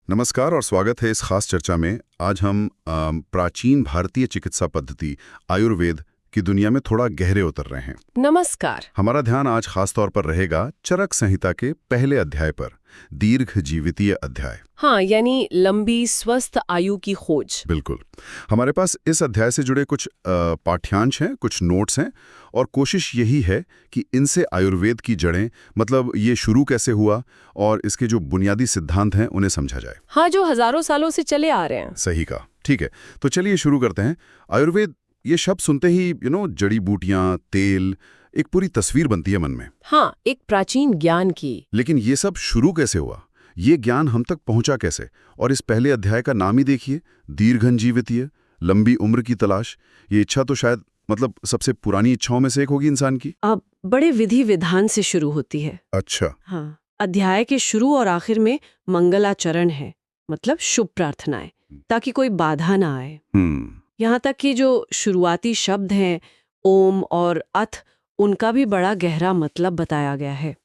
नमस्कार और स्वागत है इस खास चर्चा में। आज हम प्राचीन भारतीय चिकित्सा पद्धति आयुर्वेद की दुनिया में थोड़ा गहरे उतर रहे हैं। नमस्कार। हमारा ध्यान आज खास तौर पर रहेगा चरक संहिता के पहले अध्याय पर, दीर्घ जीवितीय अध्याय। हाँ, यानी लंबी स्वस्थ आयु की खोज। बिल्कुल। हमारे पास इस अध्याय से जुड़े कुछ पाठ्यांश हैं, कुछ नोट्स हैं और कोशिश यही है कि इनसे आयुर्वेद की जड़ें, मतलब ये शुरू कैसे हुआ और इसके जो बुनियादी सिद्धांत हैं उन्हें समझा जाए। हाँ, जो हजारों सालों से चले आ रहे हैं। सही कहा। ठीक है, तो चलिए शुरू करते हैं। आयुर्वेद ये शब्द सुनते ही जड़ी बूटियां, तेल, एक पूरी तस्वीर बनती है मन में। हाँ, एक प्राचीन ज्ञान की। लेकिन ये सब शुरू कैसे हुआ, ये ज्ञान हम तक पहुंचा कैसे? और इस पहले अध्याय का नाम ही देखिए, दीर्घजीवितीय, लंबी उम्र की तलाश। ये इच्छा तो शायद सबसे पुरानी इच्छाओं में से एक होगी इंसान की। अब बड़े विधि विधान से शुरू होती है। अच्छा। हाँ, अध्याय के शुरू और आखिर में मंगलाचरण है, मतलब शुभ प्रार्थनाएं, ताकि कोई बाधा ना आए। यहाँ तक कि जो शुरुआती शब्द हैं ओम और अथ, उनका भी बड़ा गहरा मतलब बताया गया है।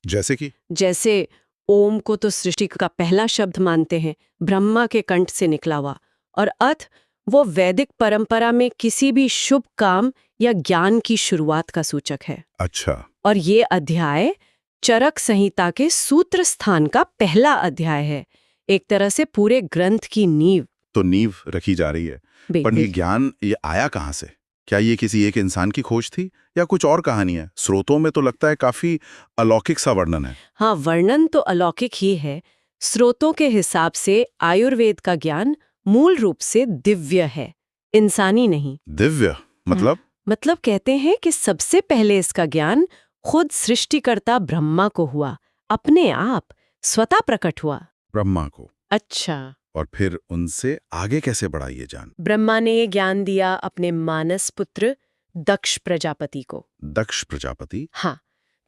जैसे ओम को तो सृष्टि का पहला शब्द मानते हैं, ब्रह्मा के कंठ से निकला हुआ, और अथ वो वैदिक परंपरा में किसी भी शुभ काम या ज्ञान की शुरुआत का सूचक है। अच्छा। और ये अध्याय चरक संहिता के सूत्र स्थान का पहला अध्याय है, एक तरह से पूरे ग्रंथ की नींव। तो नींव रखी जा रही है। पर ये ज्ञान ये आया कहाँ से? क्या ये किसी एक इंसान की खोज थी या कुछ और कहानी है? स्रोतों में तो लगता है काफी अलौकिक सा वर्णन है। हाँ, वर्णन तो अलौकिक ही है। स्रोतों के हिसाब से आयुर्वेद का ज्ञान मूल रूप से दिव्य है, इंसानी नहीं। दिव्य मतलब? मतलब कहते हैं कि सबसे पहले इसका ज्ञान खुद सृष्टिकर्ता ब्रह्मा को हुआ, अपने आप स्वतः प्रकट हुआ। ब्रह्मा को? अच्छा। और फिर उनसे आगे कैसे बढ़ा ये जान? ब्रह्मा ने ये ज्ञान दिया अपने मानस पुत्र दक्ष प्रजापति को। दक्ष प्रजापति? हाँ,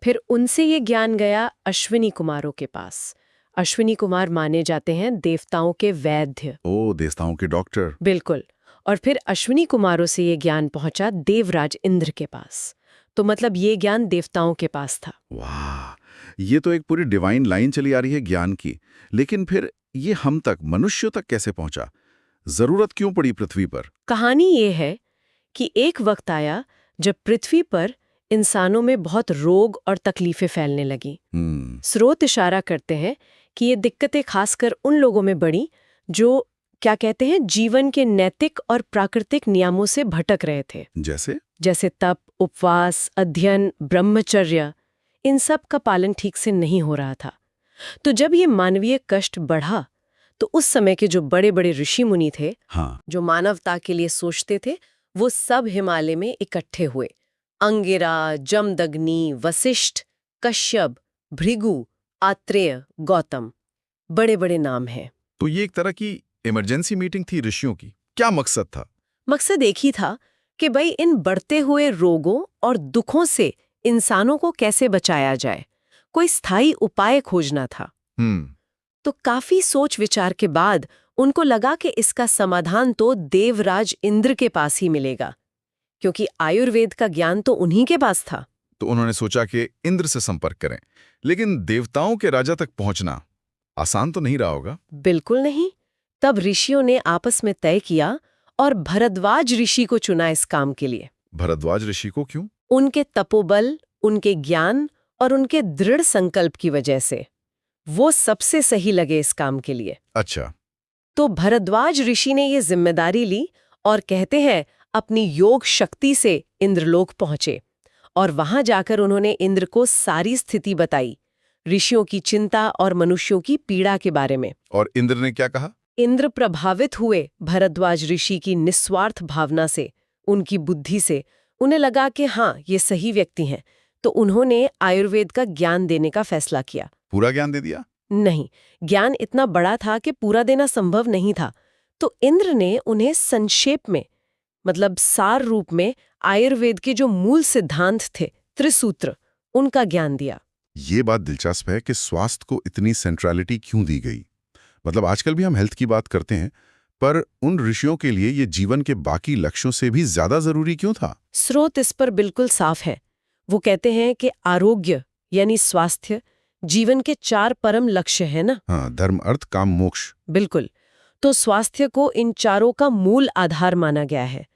फिर उनसे ये ज्ञान गया अश्विनी कुमारों के पास। अश्विनी कुमार माने जाते हैं देवताओं के वैद्य। ओ, देवताओं के डॉक्टर। बिल्कुल। और फिर अश्विनी कुमारों से ये ज्ञान पहुंचा देवराज इंद्र के पास। तो मतलब ये ज्ञान देवताओं के पास था। वाह, ये तो एक पूरी डिवाइन लाइन चली आ रही है ज्ञान की। लेकिन फिर ये हम तक, मनुष्यों तक कैसे पहुंचा? जरूरत क्यों पड़ी पृथ्वी पर? कहानी ये है कि एक वक्त आया जब पृथ्वी पर इंसानों में बहुत रोग और तकलीफें फैलने लगी। स्रोत इशारा करते हैं कि ये दिक्कतें खासकर उन लोगों में बढ़ी जो क्या कहते हैं, जीवन के नैतिक और प्राकृतिक नियमों से भटक रहे थे। जैसे तप, उपवास, अध्ययन, ब्रह्मचर्य, इन सब का पालन ठीक से नहीं हो रहा था। तो जब ये मानवीय कष्ट बढ़ा तो उस समय के जो बड़े बड़े ऋषि मुनि थे, जो मानवता के लिए सोचते थे, वो सब हिमालय में इकट्ठे हुए। अंगिरा, जमदग्नि, वशिष्ठ, कश्यप, भृगु, आत्रेय, गौतम, बड़े बड़े नाम हैं। तो ये एक तरह की इमरजेंसी मीटिंग थी ऋषियों की। क्या मकसद था? मकसद एक ही था कि भाई इन बढ़ते हुए रोगों और दुखों से इंसानों को कैसे बचाया जाए, कोई स्थायी उपाय खोजना था। तो काफी सोच विचार के बाद उनको लगा कि इसका समाधान तो देवराज इंद्र के पास ही मिलेगा, क्योंकि आयुर्वेद का ज्ञान तो उन्हीं के पास था। तो उन्होंने सोचा कि इंद्र से संपर्क करें। लेकिन देवताओं के राजा तक पहुंचना आसान तो नहीं रहा होगा। बिल्कुल नहीं। तब ऋषियों ने आपस में तय किया और भरद्वाज ऋषि को चुना इस काम के लिए। भरद्वाज ऋषि को क्यों? उनके तपोबल, उनके ज्ञान और उनके दृढ़ संकल्प की वजह से वो सबसे सही लगे इस काम के लिए। अच्छा। तो भरद्वाज ऋषि ने ये जिम्मेदारी ली और कहते हैं अपनी योग शक्ति से इंद्रलोक पहुंचे और वहां जाकर उन्होंने इंद्र को सारी स्थिति बताई, ऋषियों की चिंता और मनुष्यों की पीड़ा के बारे में। और इंद्र ने क्या कहा? इंद्र प्रभावित हुए भरद्वाज ऋषि की निस्वार्थ भावना से, उनकी बुद्धि से। उन्हें लगा कि हाँ, ये सही व्यक्ति हैं, तो उन्होंने आयुर्वेद का ज्ञान देने का फैसला किया। पूरा ज्ञान दे दिया? नहीं, ज्ञान इतना बड़ा था कि पूरा देना संभव नहीं था। तो इंद्र ने उन्हें संक्षेप में, मतलब सार रूप में, आयुर्वेद के जो मूल सिद्धांत थे, त्रिसूत्र, उनका ज्ञान दिया। ये बात दिलचस्प है कि स्वास्थ्य को इतनी सेंट्रलिटी क्यों दी गई। मतलब आजकल भी हम हेल्थ की बात करते हैं, पर उन ऋषियों के लिए ये जीवन के बाकी लक्ष्यों से भी ज्यादा जरूरी क्यों था? स्रोत इस पर बिल्कुल साफ है। वो कहते हैं कि आरोग्य यानी स्वास्थ्य जीवन के 4 परम लक्ष्य है ना। हाँ, धर्म, अर्थ, काम, मोक्ष। बिल्कुल। तो स्वास्थ्य को इन चारों का मूल आधार माना गया है।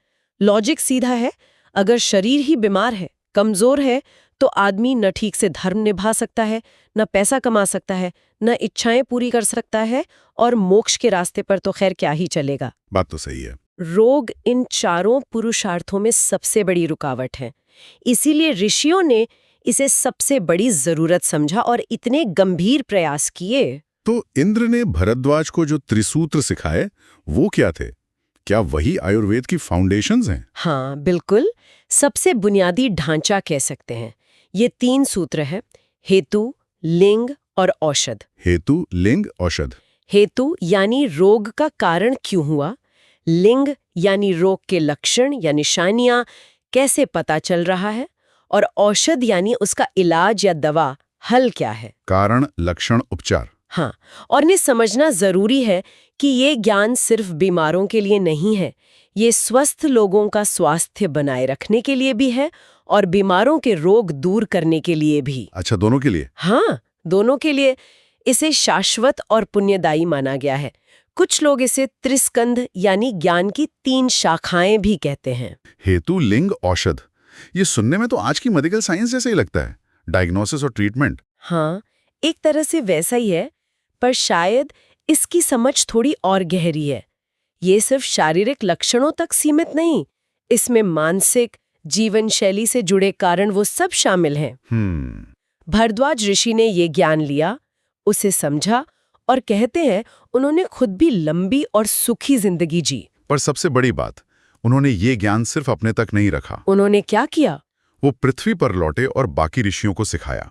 लॉजिक सीधा है, अगर शरीर ही बीमार है, कमजोर है, तो आदमी न ठीक से धर्म निभा सकता है, न पैसा कमा सकता है, न इच्छाएं पूरी कर सकता है, और मोक्ष के रास्ते पर तो खैर क्या ही चलेगा। बात तो सही है। रोग इन चारों पुरुषार्थों में सबसे बड़ी रुकावट है। इसीलिए ऋषियों ने इसे सबसे बड़ी जरूरत समझा और इतने गंभीर प्रयास किए। तो इंद्र ने भरद्वाज को जो त्रिसूत्र सिखाए वो क्या थे? क्या वही आयुर्वेद की फाउंडेशंस हैं? हाँ बिल्कुल, सबसे बुनियादी ढांचा कह सकते हैं। ये 3 सूत्र हैं: हेतु, लिंग और औषध। हेतु, लिंग, औषध। हेतु यानी रोग का कारण क्यों हुआ, लिंग यानी रोग के लक्षण या निशानियां कैसे पता चल रहा है, और औषध यानी उसका इलाज या दवा, हल क्या है। कारण, लक्षण, उपचार। हाँ, और इन्हें समझना जरूरी है कि ये ज्ञान सिर्फ बीमारों के लिए नहीं है, ये स्वस्थ लोगों का स्वास्थ्य बनाए रखने के लिए भी है और बीमारों के रोग दूर करने के लिए भी। अच्छा, दोनों के लिए? हाँ, दोनों के लिए। इसे शाश्वत और पुण्यदायी माना गया है। कुछ लोग इसे त्रिस्कंध यानी ज्ञान की 3 शाखाएं भी कहते हैं। हेतु, लिंग, औषध। ये सुनने में तो आज की मेडिकल साइंस जैसे ही लगता है, डायग्नोसिस और ट्रीटमेंट। हाँ, एक तरह से वैसा ही है, पर शायद इसकी समझ थोड़ी और गहरी है। ये सिर्फ शारीरिक लक्षणों तक सीमित नहीं, इसमें मानसिक, जीवन शैली से जुड़े कारण वो सब शामिल हैं। भरद्वाज ऋषि ने ये ज्ञान लिया, उसे समझा, और कहते हैं उन्होंने खुद भी लंबी और सुखी जिंदगी जी। पर सबसे बड़ी बात, उन्होंने ये ज्ञान सिर्फ अपने तक नहीं रखा। उन्होंने क्या किया? वो पृथ्वी पर लौटे और बाकी ऋषियों को सिखाया।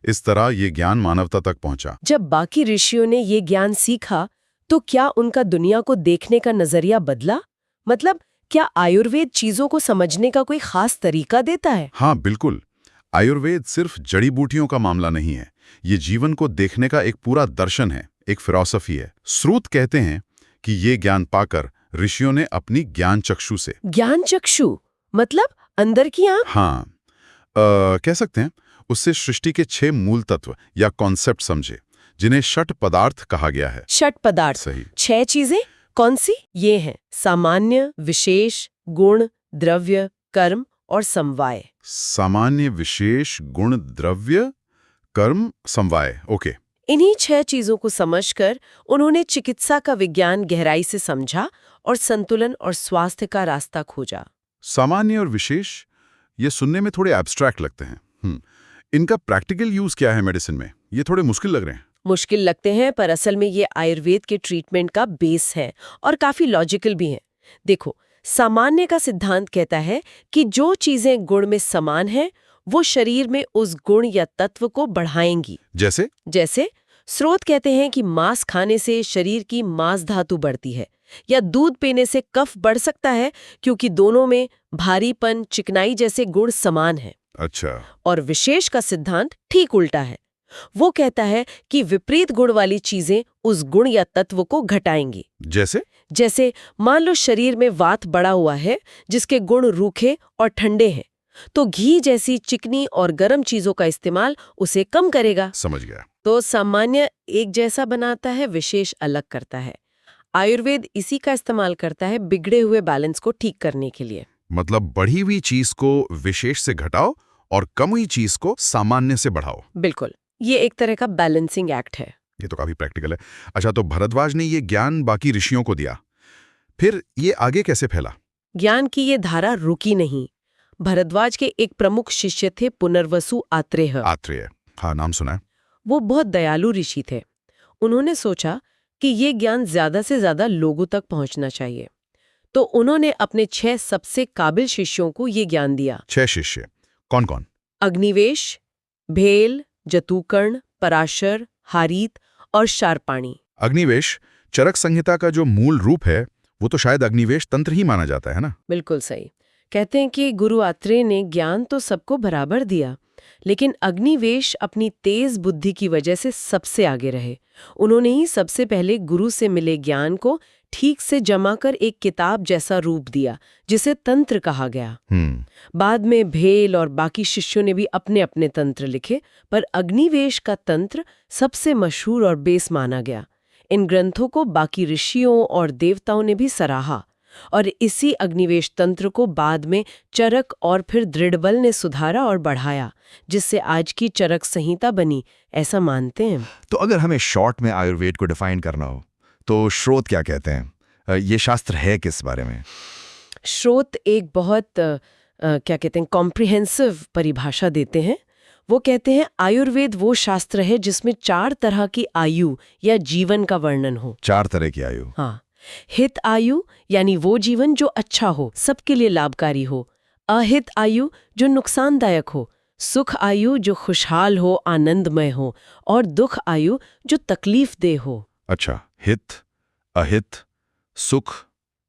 इस तरह ये ज्ञान मानवता तक पहुंचा। जब बाकी ऋषियों ने ये ज्ञान सीखा, तो क्या उनका दुनिया को देखने का नजरिया बदला? मतलब क्या आयुर्वेद चीजों को समझने का कोई खास तरीका देता है? हाँ बिल्कुल। आयुर्वेद सिर्फ जड़ी बूटियों का मामला नहीं है, ये जीवन को देखने का एक पूरा दर्शन है, एक फिलॉसफी है। स्रोत कहते हैं कि ये ज्ञान पाकर ऋषियों ने अपनी ज्ञान चक्षु से। ज्ञान चक्षु मतलब अंदर की आंख? हाँ, कह सकते हैं, उससे सृष्टि के 6 मूल तत्व या कॉन्सेप्ट समझे, जिन्हें षट पदार्थ कहा गया है। षट पदार्थ? सही। 6 चीजें कौन सी? ये हैं सामान्य, विशेष, गुण, द्रव्य, कर्म और समवाय। सामान्य, विशेष, गुण, द्रव्य, कर्म, समवाय। ओके। इन्हीं 6 चीजों को समझकर उन्होंने चिकित्सा का विज्ञान गहराई से समझा और संतुलन और स्वास्थ्य का रास्ता खोजा। सामान्य और विशेष, ये सुनने में थोड़े एब्स्ट्रैक्ट लगते हैं। इनका प्रैक्टिकल यूज क्या है मेडिसिन में? ये थोड़े मुश्किल लग रहे हैं। मुश्किल लगते हैं, पर असल में ये आयुर्वेद के ट्रीटमेंट का बेस है और काफी लॉजिकल भी हैं। देखो, सामान्य का सिद्धांत कहता है कि जो चीजें गुण में समान हैं, वो शरीर में उस गुण या तत्व को बढ़ाएंगी। जैसे स्रोत कहते हैं कि मांस खाने से शरीर की मांस धातु बढ़ती है, या दूध पीने से कफ बढ़ सकता है, क्योंकि दोनों में भारीपन, चिकनाई जैसे गुण समान हैं। अच्छा। और विशेष का सिद्धांत ठीक उल्टा है। वो कहता है कि विपरीत गुण वाली चीजें उस गुण या तत्व को घटाएंगी। जैसे मान लो शरीर में वात बढ़ा हुआ है, जिसके गुण रूखे और ठंडे हैं, तो घी जैसी चिकनी और गर्म चीजों का इस्तेमाल उसे कम करेगा। समझ गया। तो सामान्य एक जैसा बनाता है, विशेष अलग करता है। आयुर्वेद इसी का इस्तेमाल करता है बिगड़े हुए बैलेंस को ठीक करने के लिए। मतलब बढ़ी हुई चीज को विशेष से घटाओ और कम हुई चीज को सामान्य से बढ़ाओ। बिल्कुल, ये एक तरह का बैलेंसिंग एक्ट है। ये तो काफी प्रैक्टिकल है। अच्छा, तो भरद्वाज ने ये ज्ञान बाकी ऋषियों को दिया, फिर ये आगे कैसे फैला? ज्ञान की ये धारा रुकी नहीं। भरद्वाज के एक प्रमुख शिष्य थे पुनर्वसु आत्रेय। हाँ, नाम सुना है। वो बहुत दयालु ऋषि थे। उन्होंने सोचा कि ये ज्ञान ज्यादा से ज्यादा लोगों तक पहुंचना चाहिए, तो उन्होंने अपने 6 सबसे काबिल शिष्यों को ये ज्ञान दिया। 6 शिष्य कौन कौन? अग्निवेश, भेल, जतुकर्ण, पराशर, हारीत और शार्पाणी। अग्निवेश, चरक संहिता का जो मूल रूप है, वो तो शायद अग्निवेश तंत्र ही माना जाता है ना? बिल्कुल सही। कहते हैं कि गुरु आत्रेय ने ज्ञान तो सबको बराबर दिया, लेकिन अग्निवेश अपनी तेज बुद्धि की वजह से सबसे आगे रहे। उन्होंने ही सबसे पहले गुरु से मिले ज्ञान को ठीक से जमा कर एक किताब जैसा रूप दिया, जिसे तंत्र कहा गया। बाद में भेल और बाकी शिष्यों ने भी अपने अपने तंत्र लिखे, पर अग्निवेश का तंत्र सबसे मशहूर और बेस माना गया। इन ग्रंथों को बाकी ऋषियों और देवताओं ने भी सराहा, और इसी अग्निवेश तंत्र को बाद में चरक और फिर दृढ़बल ने सुधारा और बढ़ाया, जिससे आज की चरक संहिता बनी, ऐसा मानते हैं। तो अगर हमें शॉर्ट में आयुर्वेद को डिफाइन करना हो तो श्रोत क्या कहते हैं? ये शास्त्र है किस बारे में? श्रोत एक बहुत क्या कहते हैं, कॉम्प्रिहेंसिव परिभाषा देते हैं। वो कहते हैं आयुर्वेद वो शास्त्र है जिसमें 4 तरह की आयु या जीवन का वर्णन हो। 4 तरह की आयु? हाँ। हित आयु यानी वो जीवन जो अच्छा हो, सबके लिए लाभकारी हो। अहित आयु जो नुकसानदायक हो। सुख आयु जो खुशहाल हो, आनंदमय हो। और दुख आयु जो तकलीफ दे हो। अच्छा, हित, अहित, सुख,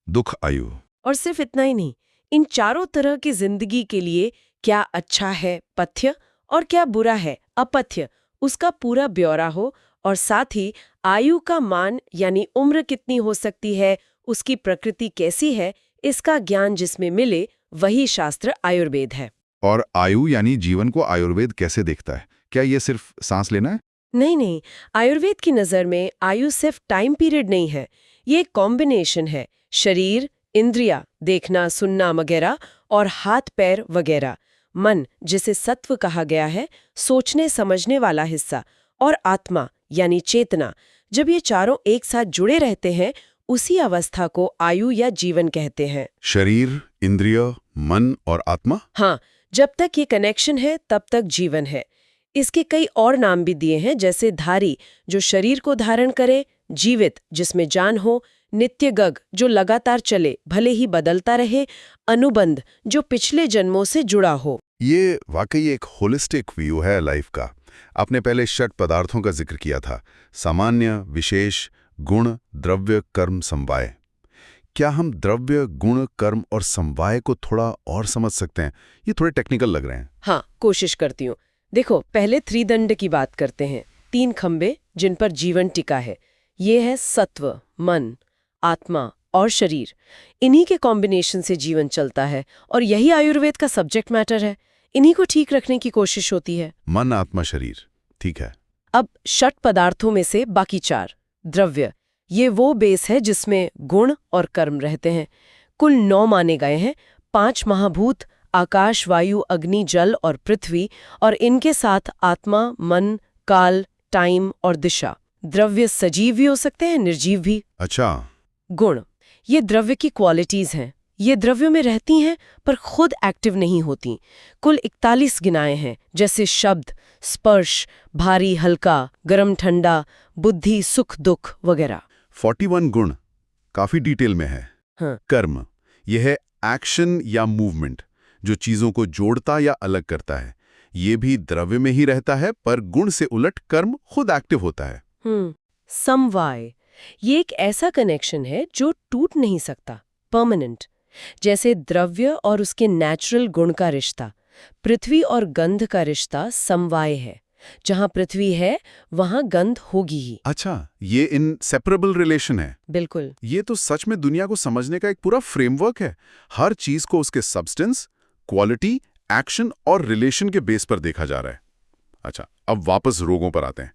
दुख आयु। और सिर्फ इतना ही नहीं, इन चारों तरह की जिंदगी के लिए क्या अच्छा है पथ्य और क्या बुरा है अपथ्य, उसका पूरा ब्यौरा हो। और साथ ही आयु का मान यानी उम्र कितनी हो सकती है, उसकी प्रकृति कैसी है, इसका ज्ञान जिसमें मिले, वही शास्त्र आयुर्वेद है। और आयु यानी जीवन को आयुर्वेद कैसे देखता है? क्या ये सिर्फ सांस लेना है? नहीं, आयुर्वेद की नज़र में आयु सिर्फ टाइम पीरियड नहीं है, ये एक कॉम्बिनेशन है। शरीर, इंद्रिया, देखना सुनना वगैरह, और हाथ पैर वगैरह, मन जिसे सत्व कहा गया है, सोचने समझने वाला हिस्सा, और आत्मा यानी चेतना। जब ये चारों एक साथ जुड़े रहते हैं, उसी अवस्था को आयु या जीवन कहते हैं। शरीर, इंद्रिय, मन और आत्मा? हाँ, जब तक ये कनेक्शन है तब तक जीवन है। इसके कई और नाम भी दिए हैं, जैसे धारी जो शरीर को धारण करे, जीवित जिसमें जान हो, नित्य गग जो लगातार चले भले ही बदलता रहे, अनुबंध जो पिछले जन्मों से जुड़ा हो। ये वाकई एक होलिस्टिक व्यू है लाइफ का। आपने पहले 6 पदार्थों का जिक्र किया था, सामान्य, विशेष, गुण, द्रव्य, कर्म, समवाय। क्या हम द्रव्य, गुण, कर्म और समवाय को थोड़ा और समझ सकते हैं? ये थोड़े टेक्निकल लग रहे हैं। हाँ, कोशिश करती हूँ। देखो, पहले त्रिदंड की बात करते हैं, 3 खंबे जिन पर जीवन टिका है। ये है सत्व, मन, आत्मा और शरीर। इन्हीं के कॉम्बिनेशन से जीवन चलता है, और यही आयुर्वेद का सब्जेक्ट मैटर है। इन्हीं को ठीक रखने की कोशिश होती है। मन, आत्मा, शरीर, ठीक है। अब 6 पदार्थों में से बाकी 4 द्रव्य, ये वो बेस है जिसमें गुण और कर्म रहते हैं। कुल 9 माने गए हैं। 5 महाभूत, आकाश, वायु, अग्नि, जल और पृथ्वी, और इनके साथ आत्मा, मन, काल, टाइम और दिशा। द्रव्य सजीव भी हो सकते हैं, निर्जीव भी। अच्छा। गुण, ये द्रव्य की क्वालिटीज हैं। ये द्रव्यों में रहती हैं पर खुद एक्टिव नहीं होती। कुल 41 गिनाए हैं, जैसे शब्द, स्पर्श, भारी हल्का, गरम ठंडा, बुद्धि, सुख दुख वगैरह। 41 गुण काफी डिटेल में है। हाँ। कर्म, यह है एक्शन या मूवमेंट जो चीजों को जोड़ता या अलग करता है। ये भी द्रव्य में ही रहता है, पर गुण से उलट कर्म खुद एक्टिव होता है। समवाय, ये एक ऐसा कनेक्शन है जो टूट नहीं सकता, परमानेंट। जैसे द्रव्य और उसके नेचुरल गुण का रिश्ता, पृथ्वी और गंध का रिश्ता समवाय है। जहां पृथ्वी है वहां गंध होगी ही। अच्छा, ये इनसेपरेबल रिलेशन है। बिल्कुल। ये तो सच में दुनिया को समझने का एक पूरा फ्रेमवर्क है। हर चीज को उसके सब्सटेंस, क्वालिटी, एक्शन और रिलेशन के बेस पर देखा जा रहा है। अच्छा, अब वापस रोगों पर आते हैं।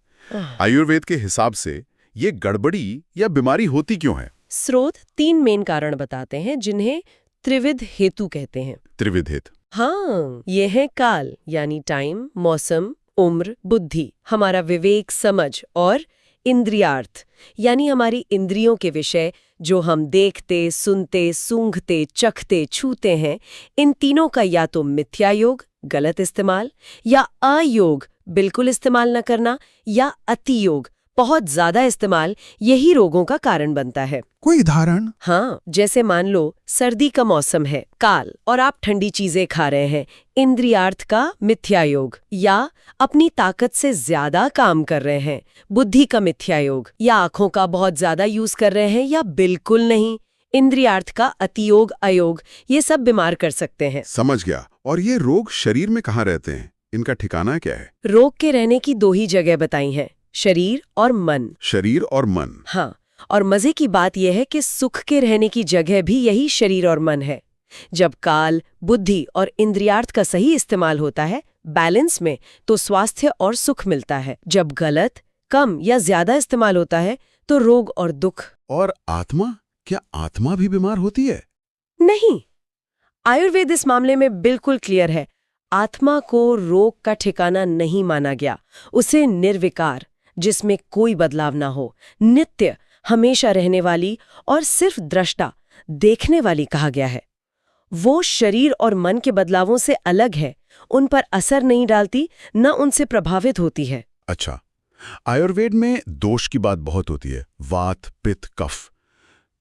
आयुर्वेद के हिसाब से ये गड़बड़ी या बीमारी होती क्यों है? स्रोत 3 मेन कारण बताते हैं, जिन्हें त्रिविध हेतु कहते हैं। त्रिविध हेतु? हाँ, ये है काल यानी टाइम, मौसम, उम्र, बुद्धि हमारा विवेक, समझ, और इंद्रियार्थ यानी हमारी इंद्रियों के विषय, जो हम देखते, सुनते, सूंघते, चखते, छूते हैं। इन तीनों का या तो मिथ्यायोग, गलत इस्तेमाल, या अयोग, बिल्कुल इस्तेमाल न करना, या अतियोग, बहुत ज्यादा इस्तेमाल, यही रोगों का कारण बनता है। कोई उदाहरण? हाँ, जैसे मान लो सर्दी का मौसम है, काल, और आप ठंडी चीजें खा रहे हैं, इंद्रियार्थ का मिथ्यायोग। या अपनी ताकत से ज्यादा काम कर रहे हैं, बुद्धि का मिथ्यायोग। या आंखों का बहुत ज्यादा यूज कर रहे हैं, या बिल्कुल नहीं, इंद्रियार्थ का अतियोग, अयोग। ये सब बीमार कर सकते हैं। समझ गया। और ये रोग शरीर में कहाँ रहते हैं? इनका ठिकाना क्या है? रोग के रहने की 2 ही जगह बताई हैं, शरीर और मन। शरीर और मन। हाँ, और मजे की बात यह है कि सुख के रहने की जगह भी यही शरीर और मन है। जब काल, बुद्धि और इंद्रियार्थ का सही इस्तेमाल होता है बैलेंस में, तो स्वास्थ्य और सुख मिलता है। जब गलत, कम या ज्यादा इस्तेमाल होता है तो रोग और दुख। और आत्मा, क्या आत्मा भी बीमार होती है? नहीं, आयुर्वेद इस मामले में बिल्कुल क्लियर है। आत्मा को रोग का ठिकाना नहीं माना गया। उसे निर्विकार, जिसमें कोई बदलाव ना हो, नित्य, हमेशा रहने वाली और सिर्फ दृष्टा, देखने वाली कहा गया है। वो शरीर और मन के बदलावों से अलग है, उन पर असर नहीं डालती, न उनसे प्रभावित होती है। अच्छा, आयुर्वेद में दोष की बात बहुत होती है। वात, पित्त, कफ।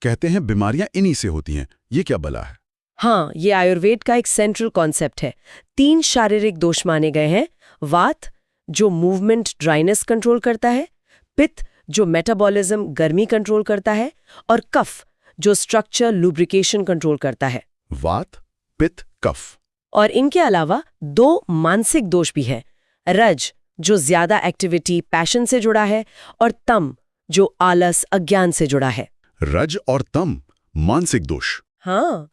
कहते हैं बीमारियां इन्हीं से होती हैं। ये क्या बला है? हाँ, ये आयुर्वेद का एक सेंट्रल कॉन्सेप्ट है। 3 शारीरिक दोष माने गए हैं। वात, जो मूवमेंट ड्राइनेस कंट्रोल करता है, पित्त, जो मेटाबॉलिज्म गर्मी कंट्रोल करता है, और कफ, जो स्ट्रक्चर लुब्रिकेशन कंट्रोल करता है। वात, पित्त, कफ। और इनके अलावा 2 मानसिक दोष भी हैं। रज, जो ज्यादा एक्टिविटी, पैशन से जुड़ा है, और तम, जो आलस, अज्ञान से जुड़ा है। रज और तम, मानसिक दोष। हाँ,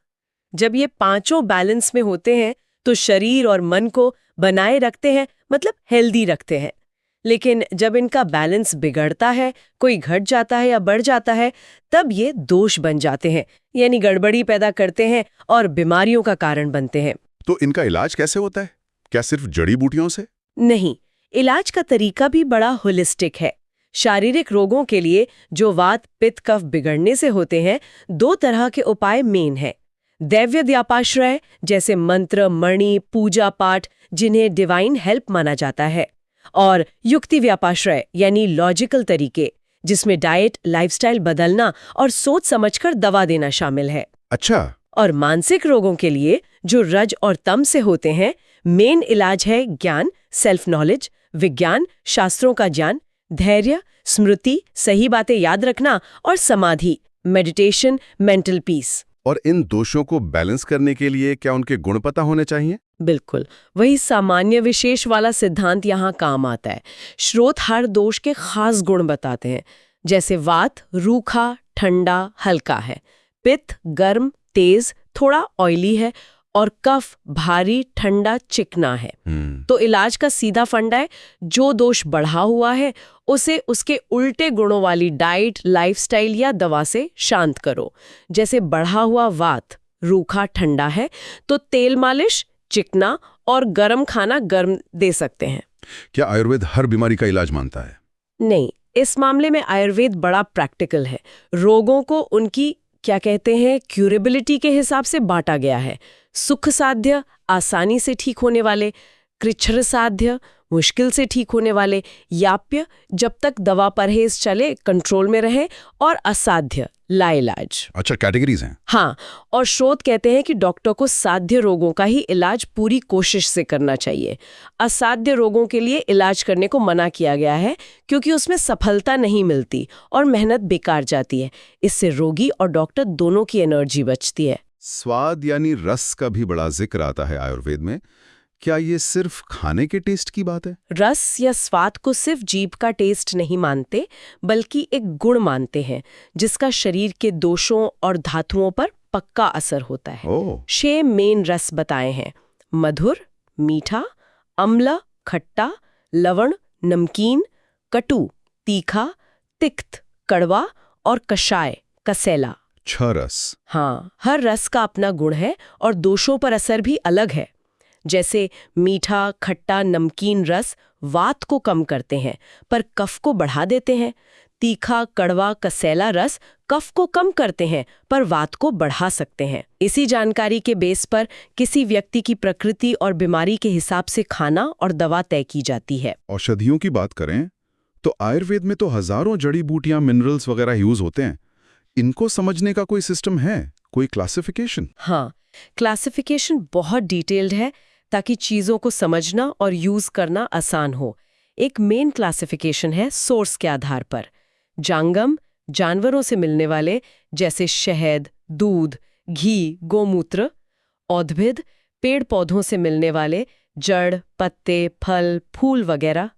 जब ये पांचों बैलेंस में होते हैं तो शरीर और मन को बनाए रखते हैं, मतलब हेल्दी रखते हैं। लेकिन जब इनका बैलेंस बिगड़ता है, कोई घट जाता है या बढ़ जाता है, तब ये दोष बन जाते हैं, यानी गड़बड़ी पैदा करते हैं और बीमारियों का कारण बनते हैं। तो इनका इलाज कैसे होता है? क्या सिर्फ जड़ी बूटियों से? नहीं, इलाज का तरीका भी बड़ा होलिस्टिक है। शारीरिक रोगों के लिए जो वात, पित्त, कफ बिगड़ने से होते हैं, 2 तरह के उपाय मेन हैं। दैव्य व्यापाश्रय, जैसे मंत्र, मणि, पूजा पाठ, जिन्हें डिवाइन हेल्प माना जाता है, और युक्ति व्यापाश्रय यानी लॉजिकल तरीके, जिसमें डाइट, लाइफस्टाइल बदलना और सोच समझकर दवा देना शामिल है। अच्छा। और मानसिक रोगों के लिए जो रज और तम से होते हैं, मेन इलाज है ज्ञान, सेल्फ नॉलेज, विज्ञान, शास्त्रों का ज्ञान, धैर्य, स्मृति, सही बातें याद रखना, और समाधि, मेडिटेशन, मेंटल पीस। और इन दोषों को बैलेंस करने के लिए क्या उनके गुण पता होने चाहिए? बिल्कुल, वही सामान्य विशेष वाला सिद्धांत यहाँ काम आता है। स्रोत हर दोष के खास गुण बताते हैं। जैसे वात रूखा, ठंडा, हल्का है, पित्त गर्म, तेज, थोड़ा ऑयली है, और कफ भारी, ठंडा, चिकना है। तो इलाज का सीधा फंडा है, जो दोष बढ़ा हुआ है उसे उसके उल्टे गुणों वाली डाइट, लाइफस्टाइल या दवा से शांत करो। जैसे बढ़ा हुआ वात रूखा, ठंडा है, तो तेल मालिश, चिकना और गर्म खाना गर्म दे सकते हैं। क्या आयुर्वेद हर बीमारी का इलाज मानता है? नहीं, इस मामले में आयुर्वेद बड़ा प्रैक्टिकल है। रोगों को उनकी क्या कहते हैं क्यूरेबिलिटी के हिसाब से बांटा गया है। सुख साध्य, आसानी से ठीक होने वाले, कृच्छ्र साध्य, मुश्किल से ठीक होने वाले, याप्य, जब तक दवा परहेज चले, कंट्रोल में रहे, और असाध्य, लाइलाज। अच्छा, कैटेगरीज हैं। हाँ, और स्रोत कहते हैं कि डॉक्टर को साध्य रोगों का ही इलाज पूरी कोशिश से करना चाहिए। असाध्य रोगों के लिए इलाज करने को मना किया गया है, क्योंकि उसमें सफलता नहीं मिलती और मेहनत बेकार जाती है। इससे रोगी और डॉक्टर दोनों की एनर्जी बचती है। स्वाद यानी रस का भी बड़ा जिक्र आता है आयुर्वेद में। क्या ये सिर्फ खाने के टेस्ट की बात है? रस या स्वाद को सिर्फ जीभ का टेस्ट नहीं मानते, बल्कि एक गुण मानते हैं जिसका शरीर के दोषों और धातुओं पर पक्का असर होता है। 6 मेन रस बताए हैं: मधुर, मीठा, अम्ल, खट्टा, लवण, नमकीन, कटु, तीखा, तिक्त, कड़वा, और कषाय, कसैला। 6 रस। हाँ, हर रस का अपना गुण है और दोषों पर असर भी अलग है। जैसे मीठा, खट्टा, नमकीन रस वात को कम करते हैं पर कफ को बढ़ा देते हैं। तीखा, कड़वा, कसैला रस कफ को कम करते हैं पर वात को बढ़ा सकते हैं। इसी जानकारी के बेस पर किसी व्यक्ति की प्रकृति और बीमारी के हिसाब से खाना और दवा तय की जाती है। औषधियों की बात करें तो आयुर्वेद में तो हजारों जड़ी बूटियां, मिनरल्स वगैरह यूज होते हैं। इनको समझने का कोई सिस्टम है, कोई क्लासिफिकेशन? हाँ, क्लासिफिकेशन बहुत डिटेल्ड है ताकि चीजों को समझना और यूज करना आसान हो। एक मेन क्लासिफिकेशन है सोर्स के आधार पर। जांगम, जानवरों से मिलने वाले जैसे शहद, दूध, घी, गोमूत्र। औद्भिद, पेड़ पौधों से मिलने वाले जड़, पत्ते, फल, फूल वगैरह।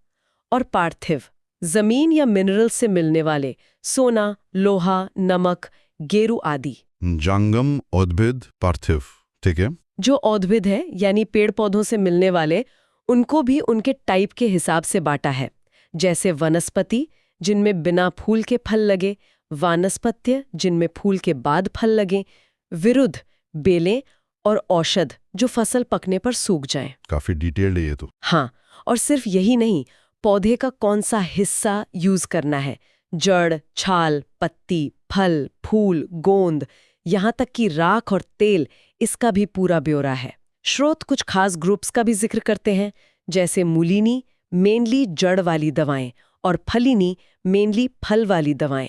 और पार्थिव, जमीन या मिनरल से मिलने वाले सोना, लोहा, नमक, गेरू आदि। जंगम, उद्भिद, पार्थिव, ठीक है। जो औद्भिद है यानी पेड़ पौधों से मिलने वाले, उनको भी उनके टाइप के हिसाब से बांटा है। जैसे वनस्पति, जिनमें बिना फूल के फल लगे, वानस्पत्य, जिनमें फूल के बाद फल लगे, विरुद्ध, बेलें, और औषध, जो फसल पकने पर सूख जाएं। काफी डिटेल्ड है ये तो। हाँ, और सिर्फ यही नहीं, पौधे का कौन सा हिस्सा यूज करना है, जड़, छाल, पत्ती, फल, फूल, गोंद, यहाँ तक कि राख और तेल, इसका भी पूरा ब्यौरा है। स्रोत कुछ खास ग्रुप्स का भी जिक्र करते हैं, जैसे मूलिनी, मेनली जड़ वाली दवाएं, और फलिनी, मेनली फल वाली दवाएं।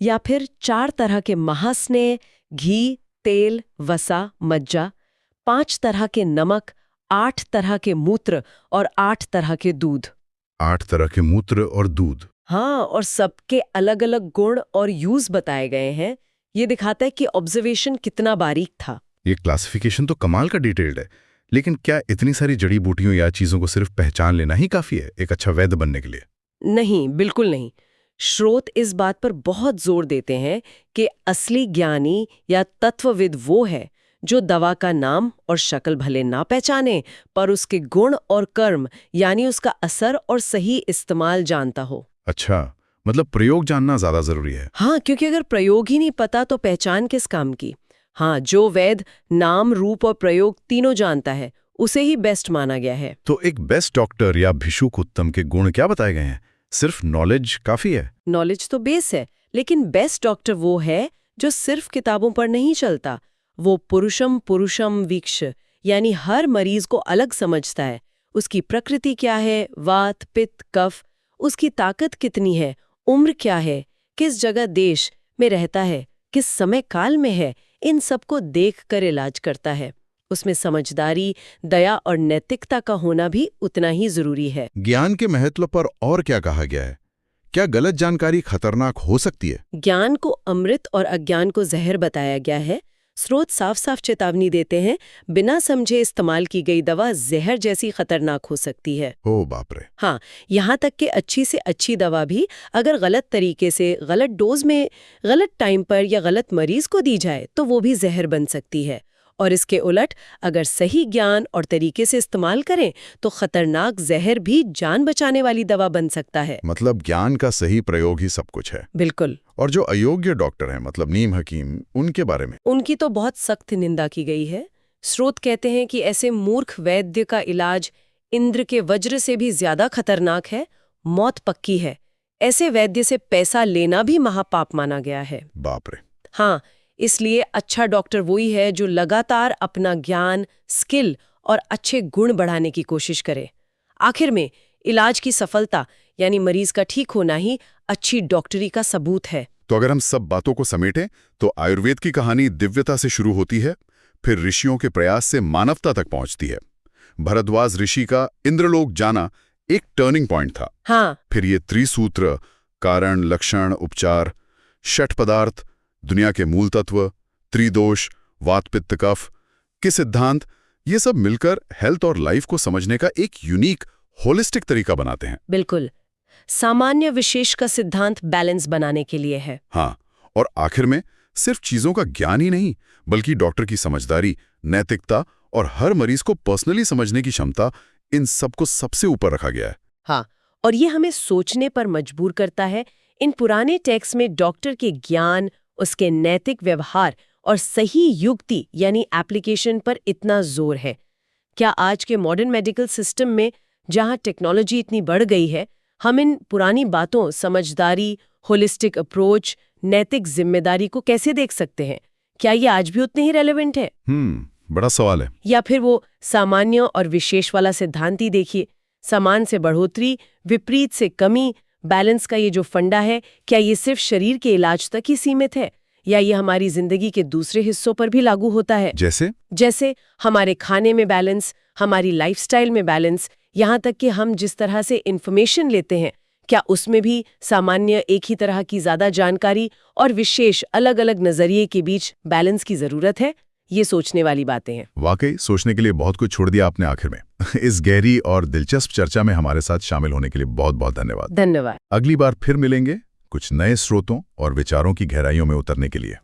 या फिर 4 तरह के महास्नेह, घी, तेल, वसा, मज्जा, 5 तरह के नमक, 8 तरह के मूत्र और 8 तरह के दूध। 8 तरह के मूत्र और दूध। हाँ, और सबके अलग अलग गुण और यूज बताए गए हैं। ये दिखाता है कि ऑब्जर्वेशन कितना बारीक था। ये क्लासिफिकेशन तो कमाल का डिटेल्ड है, लेकिन क्या इतनी सारी जड़ी बूटियों या चीजों को सिर्फ पहचान लेना ही काफी है एक अच्छा वैद्य बनने के लिए? नहीं, बिल्कुल नहीं। स्रोत इस बात पर बहुत जोर देते हैं कि असली ज्ञानी या तत्वविद वो है जो दवा का नाम और शक्ल भले ना पहचाने, पर उसके गुण और कर्म यानी उसका असर और सही इस्तेमाल जानता हो। अच्छा, मतलब प्रयोग जानना ज्यादा जरूरी है। हाँ, क्योंकि अगर प्रयोग ही नहीं पता तो पहचान किस काम की। हाँ, जो वैद्य नाम, रूप और प्रयोग तीनों जानता है, उसे ही बेस्ट माना गया है। तो एक बेस्ट डॉक्टर या भिक्षुक उत्तम के गुण क्या बताए गए हैं? सिर्फ नॉलेज काफी है? नॉलेज तो बेस है, लेकिन बेस्ट डॉक्टर वो है जो सिर्फ किताबों पर नहीं चलता। वो पुरुषम पुरुषम वीक्ष, यानी हर मरीज को अलग समझता है। उसकी प्रकृति क्या है, वात, पित्त, कफ, उसकी ताकत कितनी है, उम्र क्या है, किस जगह देश में रहता है, किस समय काल में है, इन सबको देख कर इलाज करता है। उसमें समझदारी, दया और नैतिकता का होना भी उतना ही जरूरी है। ज्ञान के महत्व पर और क्या कहा गया है? क्या गलत जानकारी खतरनाक हो सकती है? ज्ञान को अमृत और अज्ञान को जहर बताया गया है। स्रोत साफ साफ चेतावनी देते हैं, बिना समझे इस्तेमाल की गई दवा जहर जैसी खतरनाक हो सकती है। ओ बाप रे। हाँ, यहाँ तक कि अच्छी से अच्छी दवा भी अगर गलत तरीके से, गलत डोज में, गलत टाइम पर या गलत मरीज को दी जाए तो वो भी जहर बन सकती है। और इसके उलट अगर सही ज्ञान और तरीके से इस्तेमाल करें तो खतरनाक जहर भी जान बचाने वाली दवा बन सकता है। मतलब ज्ञान का सही प्रयोग ही सब कुछ है। बिल्कुल। और जो अयोग्य डॉक्टर हैं, मतलब नीम हकीम, उनके बारे में? उनकी तो बहुत सख्त निंदा की गई है। स्रोत कहते हैं कि ऐसे मूर्ख वैद्य का इलाज इंद्र के वज्र से भी ज्यादा खतरनाक है, मौत पक्की है। ऐसे वैद्य से पैसा लेना भी महापाप माना गया है। बाप रे। हाँ, इसलिए अच्छा डॉक्टर वही है जो लगातार अपना ज्ञान, स्किल और अच्छे गुण बढ़ाने की कोशिश करे। आखिर में इलाज की सफलता यानी मरीज का ठीक होना ही अच्छी डॉक्टरी का सबूत है। तो अगर हम सब बातों को समेटें तो आयुर्वेद की कहानी दिव्यता से शुरू होती है, फिर ऋषियों के प्रयास से मानवता तक पहुंचती है। भरद्वाज ऋषि का इंद्रलोक जाना एक टर्निंग पॉइंट था। हाँ, फिर ये त्रिसूत्र, कारण, लक्षण, उपचार, षट पदार्थ, दुनिया के मूल तत्व, त्रिदोष, वात, पित्त, कफ के सिद्धांत, ये सब मिलकर हेल्थ और लाइफ को समझने का एक यूनिक, होलिस्टिक तरीका बनाते हैं। बिल्कुल। सामान्य विशेष का सिद्धांत बैलेंस बनाने के लिए है। हाँ, और आखिर में सिर्फ चीजों का ज्ञान ही नहीं, बल्कि डॉक्टर की समझदारी, नैतिकता और हर मरीज को पर्सनली समझने की क्षमता, इन सबको सबसे ऊपर रखा गया है। हाँ, और ये हमें सोचने पर मजबूर करता है। इन पुराने टेक्स्ट में डॉक्टर के ज्ञान, उसके नैतिक व्यवहार और सही युक्ति यानी एप्लीकेशन पर इतना जोर है। क्या आज के मॉडर्न मेडिकल सिस्टम में, जहां टेक्नोलॉजी इतनी बढ़ गई है, हम इन पुरानी बातों, समझदारी, होलिस्टिक अप्रोच, नैतिक जिम्मेदारी को कैसे देख सकते हैं? क्या ये आज भी उतने ही रेलेवेंट है? बड़ा सवाल है। या फिर वो सामान्य और विशेष वाला सिद्धांत ही देखिए, समान से बढ़ोतरी, विपरीत से कमी, बैलेंस का ये जो फंडा है, क्या ये सिर्फ शरीर के इलाज तक ही सीमित है या ये हमारी जिंदगी के दूसरे हिस्सों पर भी लागू होता है? जैसे हमारे खाने में बैलेंस, हमारी लाइफस्टाइल में बैलेंस, यहाँ तक कि हम जिस तरह से इंफॉर्मेशन लेते हैं, क्या उसमें भी सामान्य एक ही तरह की ज्यादा जानकारी और विशेष अलग अलग नजरिए के बीच बैलेंस की जरूरत है? ये सोचने वाली बातें हैं। वाकई सोचने के लिए बहुत कुछ छोड़ दिया आपने आखिर में। इस गहरी और दिलचस्प चर्चा में हमारे साथ शामिल होने के लिए बहुत बहुत धन्यवाद। धन्यवाद। अगली बार फिर मिलेंगे कुछ नए स्रोतों और विचारों की गहराइयों में उतरने के लिए।